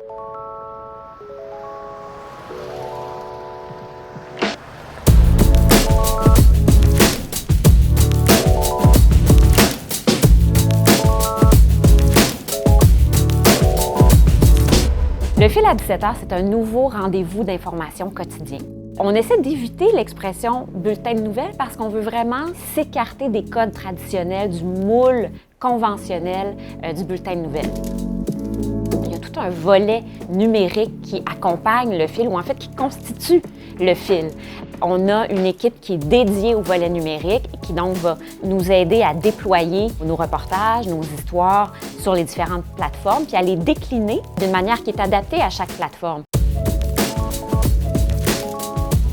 Le fil à 17h, c'est un nouveau rendez-vous d'information quotidien. On essaie d'éviter l'expression bulletin de nouvelles parce qu'on veut vraiment s'écarter des codes traditionnels, du moule conventionnel du bulletin de nouvelles. Il y a tout un volet numérique qui accompagne le fil, ou en fait qui constitue le fil. On a une équipe qui est dédiée au volet numérique et qui donc va nous aider à déployer nos reportages, nos histoires sur les différentes plateformes, puis à les décliner d'une manière qui est adaptée à chaque plateforme.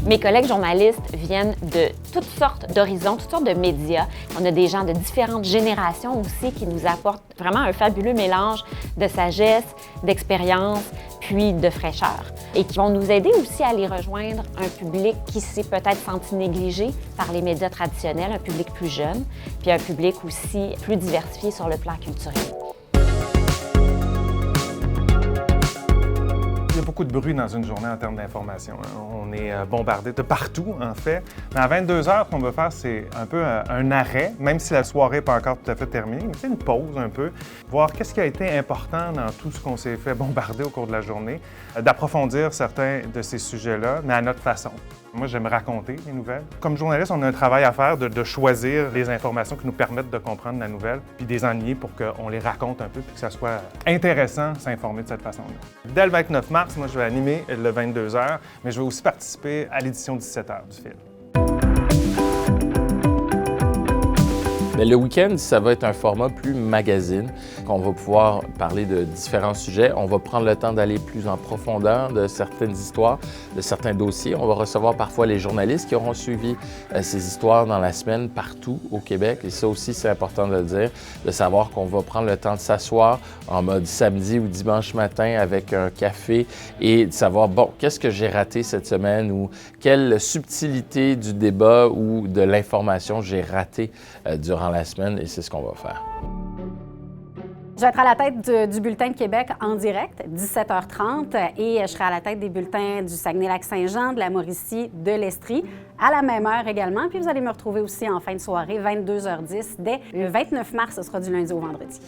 Mes collègues journalistes viennent de toutes sortes d'horizons, toutes sortes de médias. On a des gens de différentes générations aussi qui nous apportent vraiment un fabuleux mélange de sagesse, d'expérience, puis de fraîcheur. Et qui vont nous aider aussi à aller rejoindre un public qui s'est peut-être senti négligé par les médias traditionnels, un public plus jeune, puis un public aussi plus diversifié sur le plan culturel. Il y a beaucoup de bruit dans une journée en termes d'information. On est bombardé de partout, en fait. Mais à 22 heures, ce qu'on va faire, c'est un peu un arrêt, même si la soirée n'est pas encore tout à fait terminée, mais c'est une pause un peu, voir qu'est-ce qui a été important dans tout ce qu'on s'est fait bombarder au cours de la journée, d'approfondir certains de ces sujets-là, mais à notre façon. Moi, j'aime raconter les nouvelles. Comme journaliste, on a un travail à faire de choisir les informations qui nous permettent de comprendre la nouvelle, puis des enligner pour qu'on les raconte un peu, puis que ça soit intéressant de s'informer de cette façon-là. Dès le 29 mars, moi, je vais animer le 22h, mais je vais aussi participer à l'édition 17h du fil. Mais le week-end, ça va être un format plus magazine, qu'on va pouvoir parler de différents sujets. On va prendre le temps d'aller plus en profondeur de certaines histoires, de certains dossiers. On va recevoir parfois les journalistes qui auront suivi ces histoires dans la semaine partout au Québec. Et ça aussi, c'est important de le dire, de savoir qu'on va prendre le temps de s'asseoir en mode samedi ou dimanche matin avec un café et de savoir, bon, qu'est-ce que j'ai raté cette semaine ou quelle subtilité du débat ou de l'information j'ai raté durant la semaine, et c'est ce qu'on va faire. Je vais être à la tête du Bulletin de Québec en direct, 17h30, et je serai à la tête des bulletins du Saguenay-Lac-Saint-Jean, de la Mauricie, de l'Estrie, à la même heure également. Puis vous allez me retrouver aussi en fin de soirée, 22h10, dès le 29 mars, ce sera du lundi au vendredi.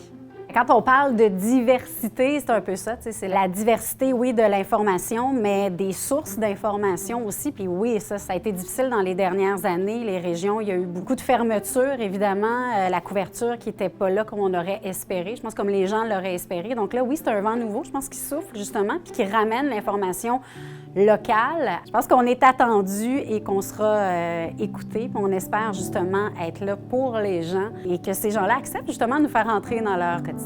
Quand on parle de diversité, c'est un peu ça, c'est la diversité, oui, de l'information, mais des sources d'information aussi. Puis oui, ça a été difficile dans les dernières années. Les régions, il y a eu beaucoup de fermetures, évidemment, la couverture qui n'était pas là comme on aurait espéré, je pense comme les gens l'auraient espéré. Donc là, oui, c'est un vent nouveau, je pense, qui souffle justement, puis qui ramène l'information locale. Je pense qu'on est attendu et qu'on sera écouté. On espère justement être là pour les gens et que ces gens-là acceptent justement de nous faire entrer dans leur quotidien.